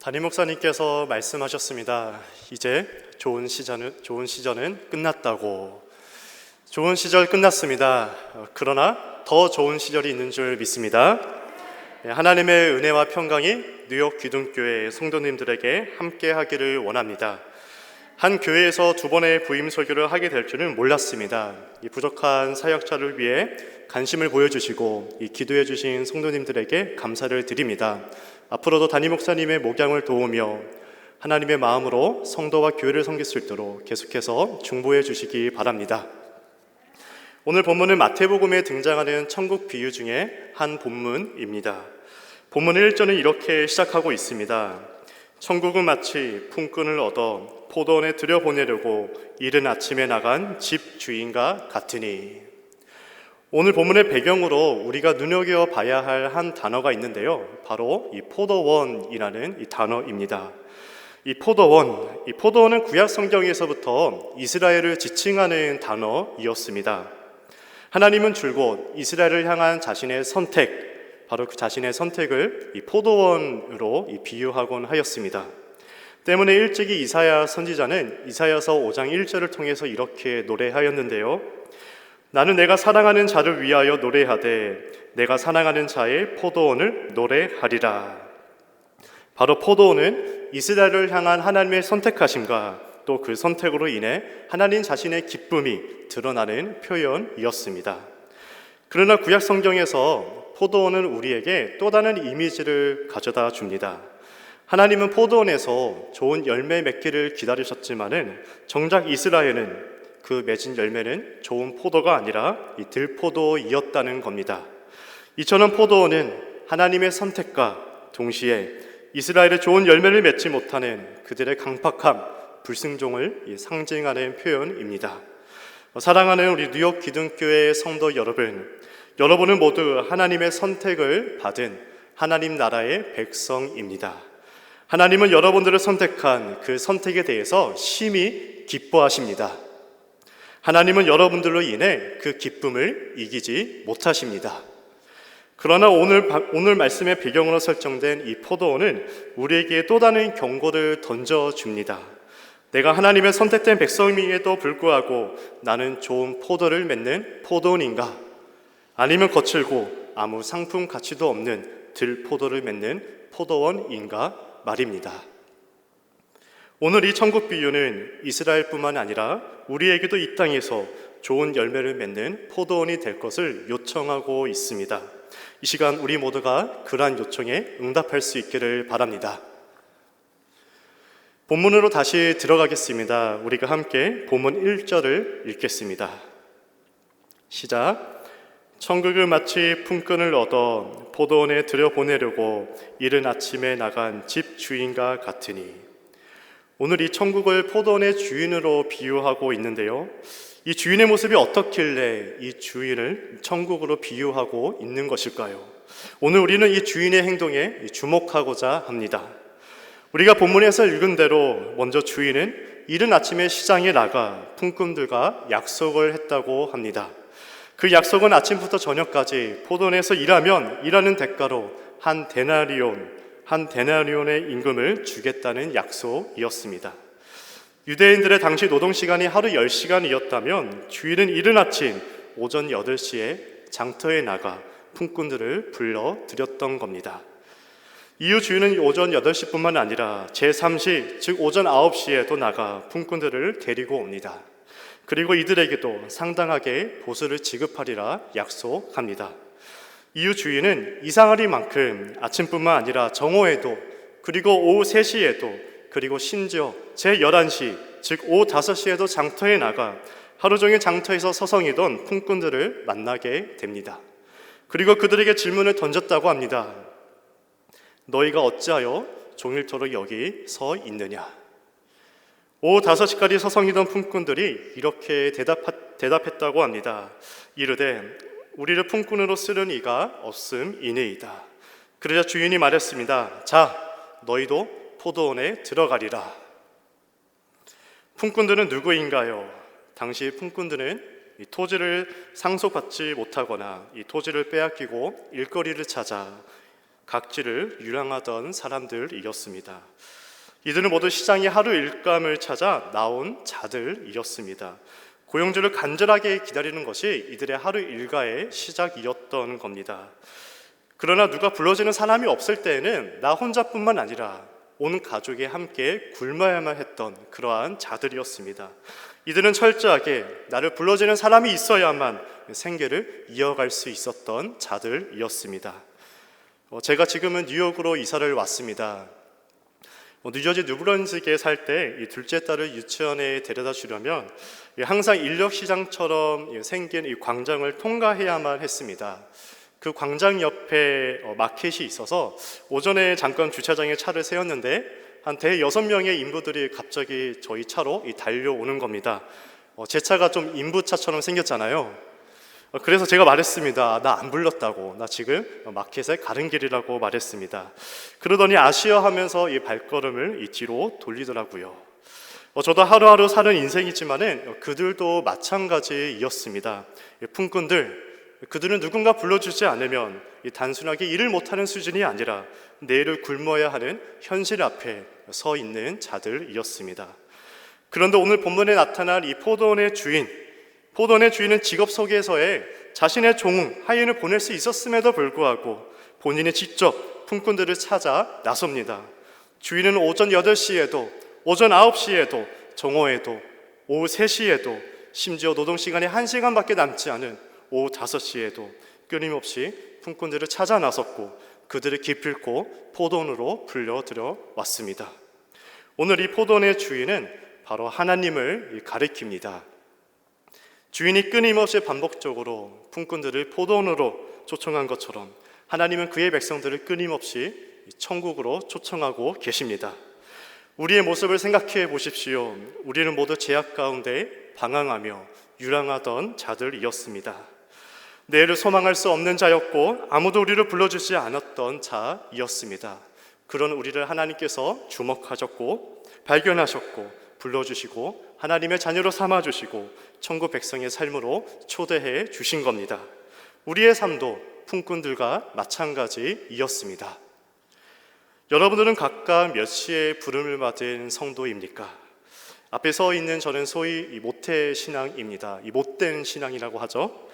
담임 목사님께서 말씀하셨습니다. 이제 좋은 시절은 끝났다고. 좋은 시절 끝났습니다. 그러나 더 좋은 시절이 있는 줄 믿습니다. 하나님의 은혜와 평강이 뉴욕 기둥교회 성도님들에게 함께 하기를 원합니다. 한 교회에서 2번의 부임 설교를 하게 될 줄은 몰랐습니다. 이 부족한 사역자를 위해 관심을 보여주시고 기도해 주신 성도님들에게 감사를 드립니다. 앞으로도 담임 목사님의 목양을 도우며 하나님의 마음으로 성도와 교회를 섬길 수 있도록 계속해서 중보해 주시기 바랍니다. 오늘 본문은 마태복음에 등장하는 천국 비유 중에 한 본문입니다. 본문 1절은 이렇게 시작하고 있습니다. 천국은 마치 품꾼을 얻어 포도원에 들여보내려고 이른 아침에 나간 집 주인과 같으니. 오늘 본문의 배경으로 우리가 눈여겨봐야 할 한 단어가 있는데요, 바로 이 포도원이라는 이 단어입니다. 이 포도원은 구약 성경에서부터 이스라엘을 지칭하는 단어이었습니다. 하나님은 줄곧 이스라엘을 향한 자신의 선택, 바로 그 자신의 선택을 이 포도원으로 비유하곤 하였습니다. 때문에 일찍이 이사야 선지자는 이사야서 5장 1절을 통해서 이렇게 노래하였는데요. 나는 내가 사랑하는 자를 위하여 노래하되 내가 사랑하는 자의 포도원을 노래하리라. 바로 포도원은 이스라엘을 향한 하나님의 선택하심과 또 그 선택으로 인해 하나님 자신의 기쁨이 드러나는 표현이었습니다. 그러나 구약 성경에서 포도원은 우리에게 또 다른 이미지를 가져다 줍니다. 하나님은 포도원에서 좋은 열매 맺기를 기다리셨지만은 정작 이스라엘은 그 맺은 열매는 좋은 포도가 아니라 이 들포도이었다는 겁니다. 이처럼 포도원은 하나님의 선택과 동시에 이스라엘의 좋은 열매를 맺지 못하는 그들의 강팍함, 불순종을 상징하는 표현입니다. 사랑하는 우리 뉴욕 기둥교회 성도 여러분은 모두 하나님의 선택을 받은 하나님 나라의 백성입니다. 하나님은 여러분들을 선택한 그 선택에 대해서 심히 기뻐하십니다. 하나님은 여러분들로 인해 그 기쁨을 이기지 못하십니다. 그러나 오늘 말씀의 배경으로 설정된 이 포도원은 우리에게 또 다른 경고를 던져줍니다. 내가 하나님의 선택된 백성임에도 불구하고 나는 좋은 포도를 맺는 포도원인가? 아니면 거칠고 아무 상품 가치도 없는 들포도를 맺는 포도원인가 말입니다. 오늘 이 천국 비유는 이스라엘뿐만 아니라 우리에게도 이 땅에서 좋은 열매를 맺는 포도원이 될 것을 요청하고 있습니다. 이 시간 우리 모두가 그러한 요청에 응답할 수 있기를 바랍니다. 본문으로 다시 들어가겠습니다. 우리가 함께 본문 1절을 읽겠습니다. 시작. 천국은 마치 품꾼을 얻어 포도원에 들여보내려고 이른 아침에 나간 집 주인과 같으니. 오늘 이 천국을 포도원의 주인으로 비유하고 있는데요, 이 주인의 모습이 어떻길래 이 주인을 천국으로 비유하고 있는 것일까요? 오늘 우리는 이 주인의 행동에 주목하고자 합니다. 우리가 본문에서 읽은 대로 먼저 주인은 이른 아침에 시장에 나가 품꾼들과 약속을 했다고 합니다. 그 약속은 아침부터 저녁까지 포도원에서 일하면 일하는 대가로 한 데나리온의 임금을 주겠다는 약속이었습니다. 유대인들의 당시 노동시간이 하루 10시간이었다면 주인은 이른 아침 오전 8시에 장터에 나가 품꾼들을 불러들였던 겁니다. 이후 주인은 오전 8시뿐만 아니라 제3시, 즉 오전 9시에도 나가 품꾼들을 데리고 옵니다. 그리고 이들에게도 상당하게 보수를 지급하리라 약속합니다. 이후 주인은 이상하리만큼 아침뿐만 아니라 정오에도, 그리고 오후 3시에도, 그리고 심지어 제11시, 즉 오후 5시에도 장터에 나가 하루 종일 장터에서 서성이던 품꾼들을 만나게 됩니다. 그리고 그들에게 질문을 던졌다고 합니다. 너희가 어찌하여 종일토록 여기 서 있느냐? 오후 5시까지 서성이던 품꾼들이 이렇게 대답했다고 합니다. 이르되 우리를 품꾼으로 쓰는 이가 없음이니이다. 그러자 주인이 말했습니다. 자, 너희도 포도원에 들어가리라. 품꾼들은 누구인가요? 당시 품꾼들은 이 토지를 상속받지 못하거나 이 토지를 빼앗기고 일거리를 찾아 각지를 유랑하던 사람들이었습니다. 이들은 모두 시장의 하루 일감을 찾아 나온 자들이었습니다. 고용주를 간절하게 기다리는 것이 이들의 하루 일과의 시작이었던 겁니다. 그러나 누가 불러주는 사람이 없을 때에는 나 혼자뿐만 아니라 온 가족이 함께 굶어야만 했던 그러한 자들이었습니다. 이들은 철저하게 나를 불러주는 사람이 있어야만 생계를 이어갈 수 있었던 자들이었습니다. 제가 지금은 뉴욕으로 이사를 왔습니다. 뉴저지 뉴브런즈에 살 때 이 둘째 딸을 유치원에 데려다 주려면 항상 인력시장처럼 생긴 이 광장을 통과해야만 했습니다. 그 광장 옆에 마켓이 있어서 오전에 잠깐 주차장에 차를 세웠는데 한 대여섯 명의 인부들이 갑자기 저희 차로 달려오는 겁니다. 제 차가 좀 인부차처럼 생겼잖아요. 그래서 제가 말했습니다. 나 안 불렀다고. 나 지금 마켓에 가는 길이라고 말했습니다. 그러더니 아쉬워하면서 이 발걸음을 뒤로 돌리더라고요. 저도 하루하루 사는 인생이지만은 그들도 마찬가지였습니다. 품꾼들, 그들은 누군가 불러주지 않으면 단순하게 일을 못하는 수준이 아니라 내일을 굶어야 하는 현실 앞에 서 있는 자들이었습니다. 그런데 오늘 본문에 나타난 이 포도원의 주인은 직업 소개서에 자신의 종 하인을 보낼 수 있었음에도 불구하고 본인이 직접 품꾼들을 찾아 나섭니다. 주인은 오전 8시에도, 오전 9시에도, 정오에도, 오후 3시에도, 심지어 노동시간이 1시간밖에 남지 않은 오후 5시에도 끊임없이 품꾼들을 찾아 나섰고 그들을 기필코 포도원으로 불려들여 왔습니다. 오늘 이 포도원의 주인은 바로 하나님을 가리킵니다. 주인이 끊임없이 반복적으로 품꾼들을 포도원으로 초청한 것처럼 하나님은 그의 백성들을 끊임없이 천국으로 초청하고 계십니다. 우리의 모습을 생각해 보십시오. 우리는 모두 죄악 가운데 방황하며 유랑하던 자들이었습니다. 내일을 소망할 수 없는 자였고 아무도 우리를 불러주지 않았던 자이었습니다. 그런 우리를 하나님께서 주목하셨고 발견하셨고 불러주시고 하나님의 자녀로 삼아주시고 천국 백성의 삶으로 초대해 주신 겁니다. 우리의 삶도 품꾼들과 마찬가지이었습니다. 여러분들은 각각 몇 시에 부름을 받은 성도입니까? 앞에 서 있는 저는 소위 모태 신앙입니다. 이 못된 신앙이라고 하죠.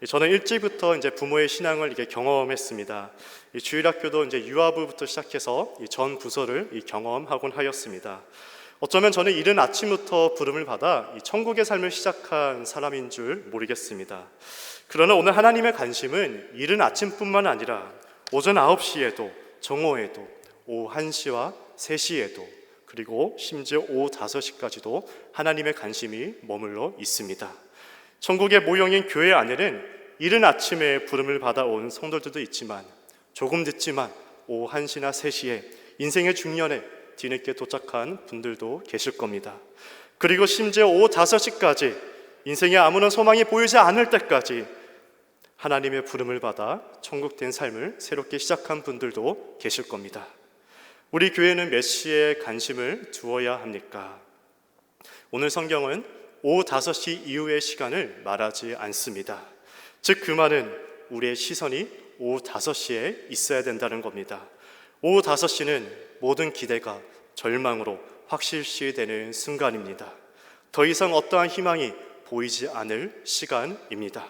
저는 일찍부터 이제 부모의 신앙을 경험했습니다. 주일학교도 이제 유아부부터 시작해서 전 부서를 경험하곤 하였습니다. 어쩌면 저는 이른 아침부터 부름을 받아 천국의 삶을 시작한 사람인 줄 모르겠습니다. 그러나 오늘 하나님의 관심은 이른 아침뿐만 아니라 오전 9시에도, 정오에도, 오후 1시와 3시에도, 그리고 심지어 오후 5시까지도 하나님의 관심이 머물러 있습니다. 천국의 모형인 교회 안에는 이른 아침에 부름을 받아온 성도들도 있지만 조금 늦지만 오후 1시나 3시에 인생의 중년에 뒤늦게 도착한 분들도 계실 겁니다. 그리고 심지어 오후 5시까지 인생에 아무런 소망이 보이지 않을 때까지 하나님의 부름을 받아 천국된 삶을 새롭게 시작한 분들도 계실 겁니다. 우리 교회는 몇 시에 관심을 두어야 합니까? 오늘 성경은 오후 5시 이후의 시간을 말하지 않습니다. 즉 그 말은 우리의 시선이 오후 5시에 있어야 된다는 겁니다. 오후 5시는 모든 기대가 절망으로 확실시되는 순간입니다. 더 이상 어떠한 희망이 보이지 않을 시간입니다.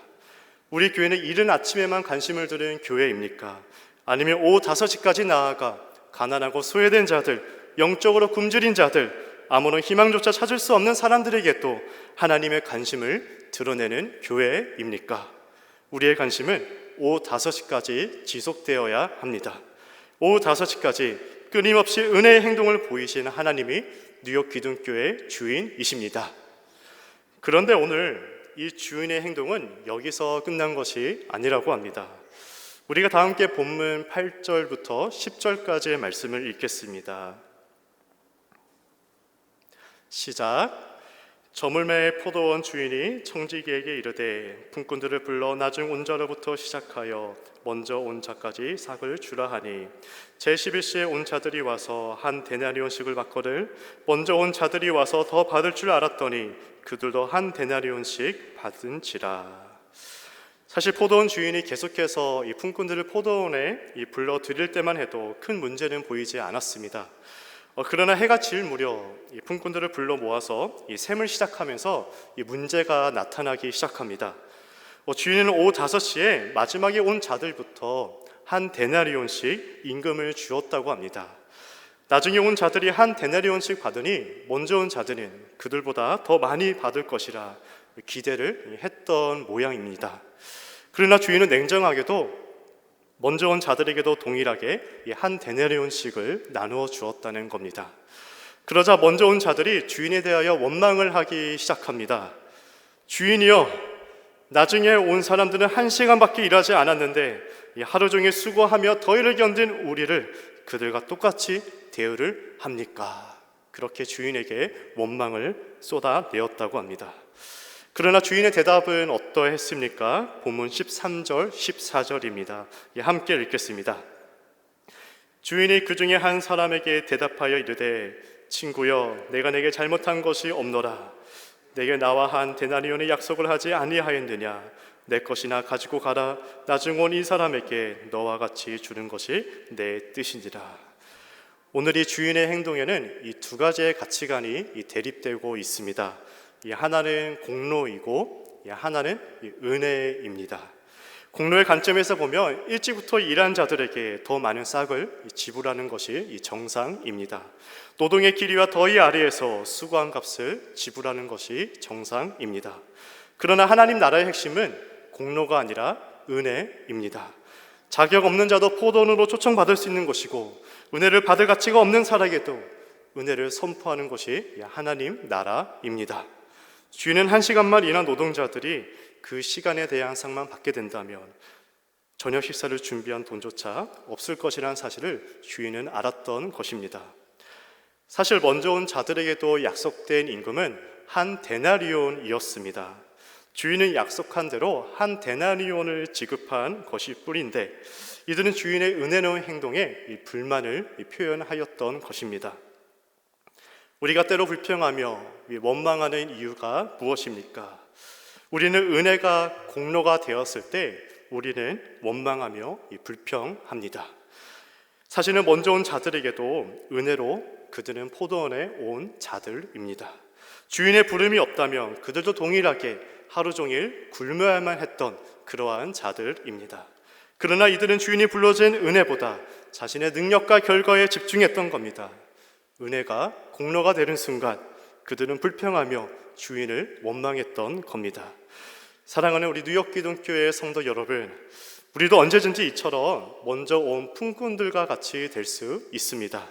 우리 교회는 이른 아침에만 관심을 두는 교회입니까? 아니면 오후 5시까지 나아가 가난하고 소외된 자들, 영적으로 굶주린 자들, 아무런 희망조차 찾을 수 없는 사람들에게 또 하나님의 관심을 드러내는 교회입니까? 우리의 관심은 오후 5시까지 지속되어야 합니다. 오후 5시까지 끊임없이 은혜의 행동을 보이시는 하나님이 뉴욕 기둥교회 주인이십니다. 그런데 오늘 이 주인의 행동은 여기서 끝난 것이 아니라고 합니다. 우리가 다 함께 본문 8절부터 10절까지의 말씀을 읽겠습니다. 시작. 저물매 포도원 주인이 청지기에게 이르되 품꾼들을 불러 나중 온 자로부터 시작하여 먼저 온 자까지 삭을 주라 하니 제11시에 온 자들이 와서 한 데나리온씩을 받거늘 먼저 온 자들이 와서 더 받을 줄 알았더니 그들도 한 데나리온씩 받은지라. 사실 포도원 주인이 계속해서 이 품꾼들을 포도원에 불러들일 때만 해도 큰 문제는 보이지 않았습니다. 그러나 해가 질 무렵 이 품꾼들을 불러 모아서 이 셈을 시작하면서 이 문제가 나타나기 시작합니다. 주인은 오후 5시에 마지막에 온 자들부터 한 데나리온씩 임금을 주었다고 합니다. 나중에 온 자들이 한 데나리온씩 받으니 먼저 온 자들은 그들보다 더 많이 받을 것이라 기대를 했던 모양입니다. 그러나 주인은 냉정하게도 먼저 온 자들에게도 동일하게 한 데나리온씩을 나누어 주었다는 겁니다. 그러자 먼저 온 자들이 주인에 대하여 원망을 하기 시작합니다. 주인이여, 나중에 온 사람들은 1시간밖에 일하지 않았는데 하루 종일 수고하며 더위를 견딘 우리를 그들과 똑같이 대우를 합니까? 그렇게 주인에게 원망을 쏟아내었다고 합니다. 그러나 주인의 대답은 어떠했습니까? 본문 13절, 14절입니다. 함께 읽겠습니다. 주인이 그 중에 한 사람에게 대답하여 이르되, 친구여, 내가 내게 잘못한 것이 없노라. 내게 나와 한 데나리온의 약속을 하지 아니하였느냐? 내 것이나 가지고 가라. 나중 온 이 사람에게 너와 같이 주는 것이 내 뜻이니라. 오늘 이 주인의 행동에는 이 두 가지의 가치관이 대립되고 있습니다. 하나는 공로이고 하나는 은혜입니다. 공로의 관점에서 보면 일찍부터 일한 자들에게 더 많은 싹을 지불하는 것이 정상입니다. 노동의 길이와 더위 아래에서 수고한 값을 지불하는 것이 정상입니다. 그러나 하나님 나라의 핵심은 공로가 아니라 은혜입니다. 자격 없는 자도 포도원으로 초청받을 수 있는 것이고, 은혜를 받을 가치가 없는 사람에게도 은혜를 선포하는 것이 하나님 나라입니다. 주인은 1시간만 일한 노동자들이 그 시간에 대한 상만 받게 된다면 저녁 식사를 준비한 돈조차 없을 것이라는 사실을 주인은 알았던 것입니다. 사실 먼저 온 자들에게도 약속된 임금은 한 데나리온이었습니다. 주인은 약속한 대로 한 데나리온을 지급한 것일 뿐인데 이들은 주인의 은혜로운 행동에 불만을 표현하였던 것입니다. 우리가 때로 불평하며 원망하는 이유가 무엇입니까? 우리는 은혜가 공로가 되었을 때 우리는 원망하며 불평합니다. 사실은 먼저 온 자들에게도 은혜로 그들은 포도원에 온 자들입니다. 주인의 부름이 없다면 그들도 동일하게 하루 종일 굶어야만 했던 그러한 자들입니다. 그러나 이들은 주인이 불러준 은혜보다 자신의 능력과 결과에 집중했던 겁니다. 은혜가 공로가 되는 순간 그들은 불평하며 주인을 원망했던 겁니다. 사랑하는 우리 뉴욕기독교의 성도 여러분, 우리도 언제든지 이처럼 먼저 온 품꾼들과 같이 될 수 있습니다.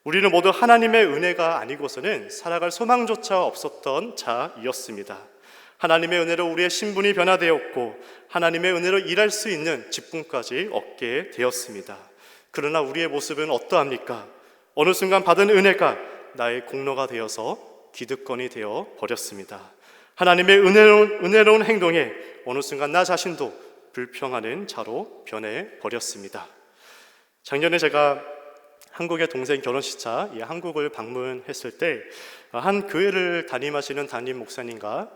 우리는 모두 하나님의 은혜가 아니고서는 살아갈 소망조차 없었던 자이었습니다. 하나님의 은혜로 우리의 신분이 변화되었고 하나님의 은혜로 일할 수 있는 직분까지 얻게 되었습니다. 그러나 우리의 모습은 어떠합니까? 어느 순간 받은 은혜가 나의 공로가 되어서 기득권이 되어 버렸습니다. 하나님의 은혜로운 행동에 어느 순간 나 자신도 불평하는 자로 변해 버렸습니다. 작년에 제가 한국의 동생 결혼식차 한국을 방문했을 때 한 교회를 담임하시는 담임 목사님과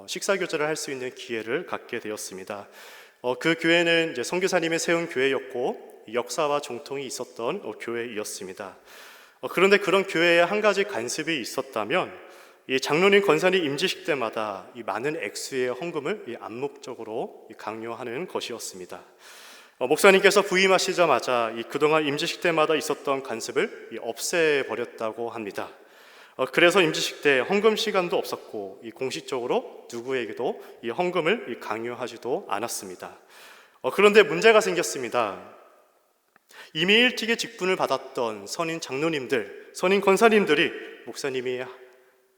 식사 교제를 할 수 있는 기회를 갖게 되었습니다. 그 교회는 이제 선교사님이 세운 교회였고 역사와 정통이 있었던 교회이었습니다. 그런데 그런 교회에 한 가지 관습이 있었다면 이 장로님 권사님 임지식 때마다 이 많은 액수의 헌금을 암묵적으로 강요하는 것이었습니다. 목사님께서 부임하시자마자 그동안 임지식 때마다 있었던 관습을 없애버렸다고 합니다. 그래서 임지식 때 헌금 시간도 없었고 공식적으로 누구에게도 이 헌금을 강요하지도 않았습니다. 그런데 문제가 생겼습니다. 이미 일찍의 직분을 받았던 선임 장로님들, 선임 권사님들이 목사님이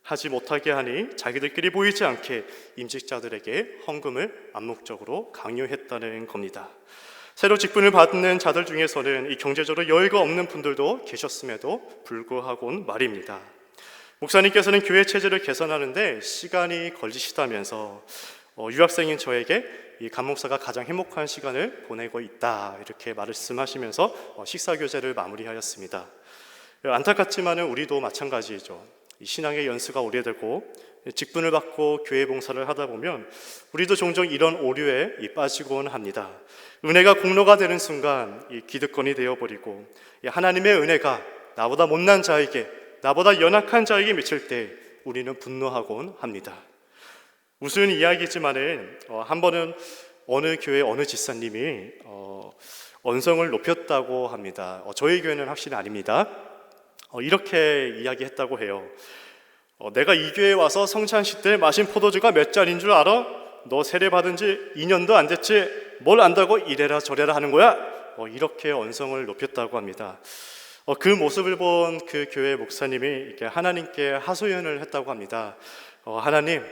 하지 못하게 하니 자기들끼리 보이지 않게 임직자들에게 헌금을 암묵적으로 강요했다는 겁니다. 새로 직분을 받는 자들 중에서는 이 경제적으로 여유가 없는 분들도 계셨음에도 불구하고는 말입니다. 목사님께서는 교회 체제를 개선하는데 시간이 걸리시다면서 유학생인 저에게 이 감목사가 가장 행복한 시간을 보내고 있다 이렇게 말씀하시면서 식사 교제를 마무리하였습니다. 안타깝지만은 우리도 마찬가지죠. 신앙의 연수가 오래되고 직분을 받고 교회 봉사를 하다 보면 우리도 종종 이런 오류에 빠지곤 합니다. 은혜가 공로가 되는 순간 이 기득권이 되어버리고 하나님의 은혜가 나보다 못난 자에게, 나보다 연약한 자에게 미칠 때 우리는 분노하곤 합니다. 무슨 이야기지만은 한 번은 어느 교회 어느 집사님이 언성을 높였다고 합니다. 저희 교회는 확실히 아닙니다. 이렇게 이야기했다고 해요. 내가 이 교회에 와서 성찬식 때 마신 포도주가 몇 잔인 줄 알아? 너 세례 받은 지 2년도 안 됐지? 뭘 안다고 이래라 저래라 하는 거야? 이렇게 언성을 높였다고 합니다. 그 모습을 본 그 교회 목사님이 이렇게 하나님께 하소연을 했다고 합니다. 하나님,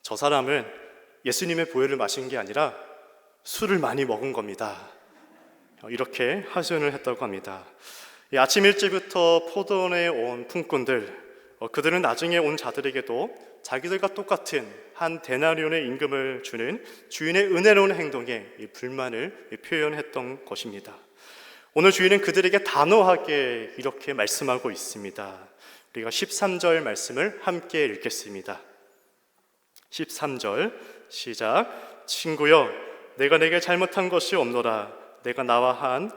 저 사람은 예수님의 보혈을 마신 게 아니라 술을 많이 먹은 겁니다. 이렇게 하소연을 했다고 합니다. 아침 일찍부터 포도원에 온 품꾼들, 그들은 나중에 온 자들에게도 자기들과 똑같은 한 데나리온의 임금을 주는 주인의 은혜로운 행동에 불만을 표현했던 것입니다. 오늘 주인은 그들에게 단호하게 이렇게 말씀하고 있습니다. 우리가 13절 말씀을 함께 읽겠습니다. 13절 시작. 친구여, 내가 내게 잘못한 것이 없노라. 내가 나와 한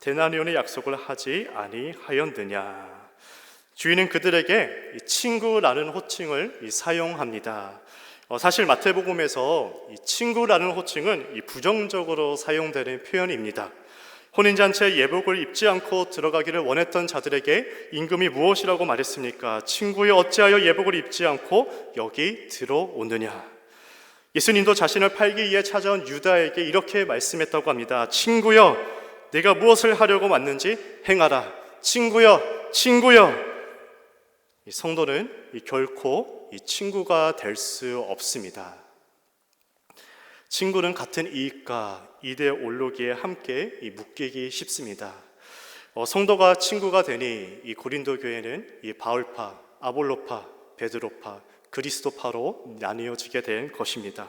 데나리온의 약속을 하지 아니하였느냐. 주인은 그들에게 친구라는 호칭을 사용합니다. 사실 마태복음에서 이 친구라는 호칭은 부정적으로 사용되는 표현입니다. 혼인잔치에 예복을 입지 않고 들어가기를 원했던 자들에게 임금이 무엇이라고 말했습니까? 친구여, 어찌하여 예복을 입지 않고 여기 들어오느냐. 예수님도 자신을 팔기 위해 찾아온 유다에게 이렇게 말씀했다고 합니다. 친구여, 네가 무엇을 하려고 왔는지 행하라. 친구여, 친구여. 이 성도는 결코 친구가 될 수 없습니다. 친구는 같은 이익과 이데올로기에 함께 묶이기 쉽습니다. 성도가 친구가 되니 이 고린도 교회는 이 바울파, 아볼로파, 베드로파, 그리스도파로 나뉘어지게 된 것입니다.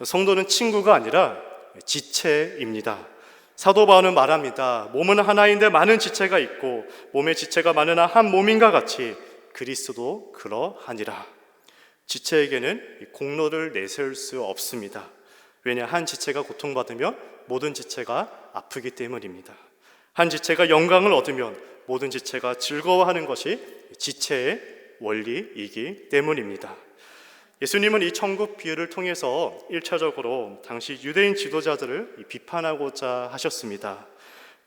성도는 친구가 아니라 지체입니다. 사도 바울은 말합니다. 몸은 하나인데 많은 지체가 있고 몸의 지체가 많으나 한 몸인가 같이 그리스도도 그러하니라. 지체에게는 공로를 내세울 수 없습니다. 왜냐, 한 지체가 고통받으면 모든 지체가 아프기 때문입니다. 한 지체가 영광을 얻으면 모든 지체가 즐거워하는 것이 지체의 원리이기 때문입니다. 예수님은 이 천국 비유를 통해서 1차적으로 당시 유대인 지도자들을 비판하고자 하셨습니다.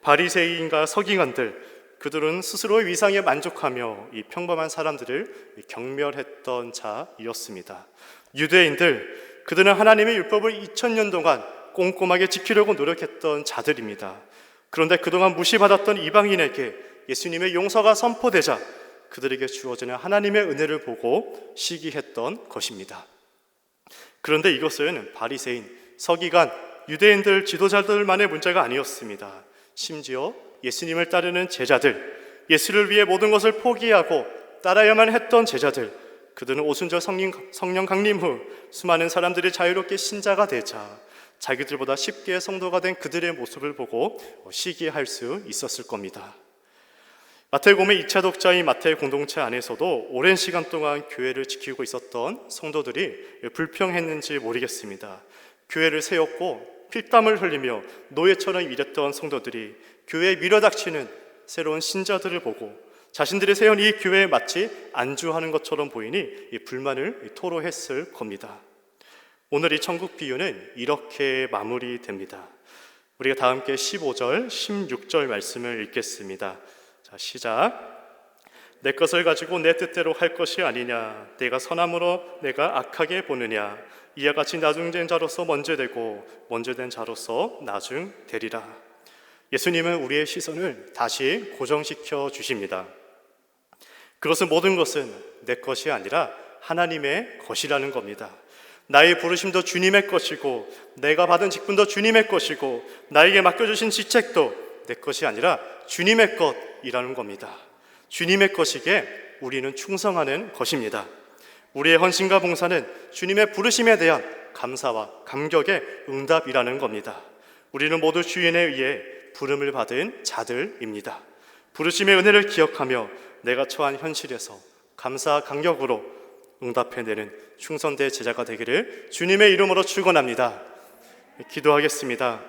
바리새인과 서기관들, 그들은 스스로의 위상에 만족하며 이 평범한 사람들을 경멸했던 자이었습니다. 유대인들, 그들은 하나님의 율법을 2000년 동안 꼼꼼하게 지키려고 노력했던 자들입니다. 그런데 그동안 무시받았던 이방인에게 예수님의 용서가 선포되자 그들에게 주어지는 하나님의 은혜를 보고 시기했던 것입니다. 그런데 이것은 바리새인, 서기관, 유대인들 지도자들만의 문제가 아니었습니다. 심지어 예수님을 따르는 제자들, 예수를 위해 모든 것을 포기하고 따라야만 했던 제자들, 그들은 오순절 성령 강림 후 수많은 사람들이 자유롭게 신자가 되자 자기들보다 쉽게 성도가 된 그들의 모습을 보고 시기할 수 있었을 겁니다. 마태복음의 2차 독자인 마태 공동체 안에서도 오랜 시간 동안 교회를 지키고 있었던 성도들이 불평했는지 모르겠습니다. 교회를 세웠고 필땀을 흘리며 노예처럼 일했던 성도들이 교회에 밀어닥치는 새로운 신자들을 보고 자신들이 세운 이 교회에 마치 안주하는 것처럼 보이니 이 불만을 토로했을 겁니다. 오늘 이 천국 비유는 이렇게 마무리됩니다. 우리가 다 함께 15절, 16절 말씀을 읽겠습니다. 자, 시작. 내 것을 가지고 내 뜻대로 할 것이 아니냐. 내가 선함으로 내가 악하게 보느냐. 이와 같이 나중된 자로서 먼저 되고 먼저 된 자로서 나중 되리라. 예수님은 우리의 시선을 다시 고정시켜 주십니다. 그것은 모든 것은 내 것이 아니라 하나님의 것이라는 겁니다. 나의 부르심도 주님의 것이고 내가 받은 직분도 주님의 것이고 나에게 맡겨주신 직책도 내 것이 아니라 주님의 것이라는 겁니다. 주님의 것이기에 우리는 충성하는 것입니다. 우리의 헌신과 봉사는 주님의 부르심에 대한 감사와 감격의 응답이라는 겁니다. 우리는 모두 주인에 의해 부름을 받은 자들입니다. 부르심의 은혜를 기억하며 내가 처한 현실에서 감사 감격으로 응답해내는 충성된 제자가 되기를 주님의 이름으로 축원합니다. 기도하겠습니다.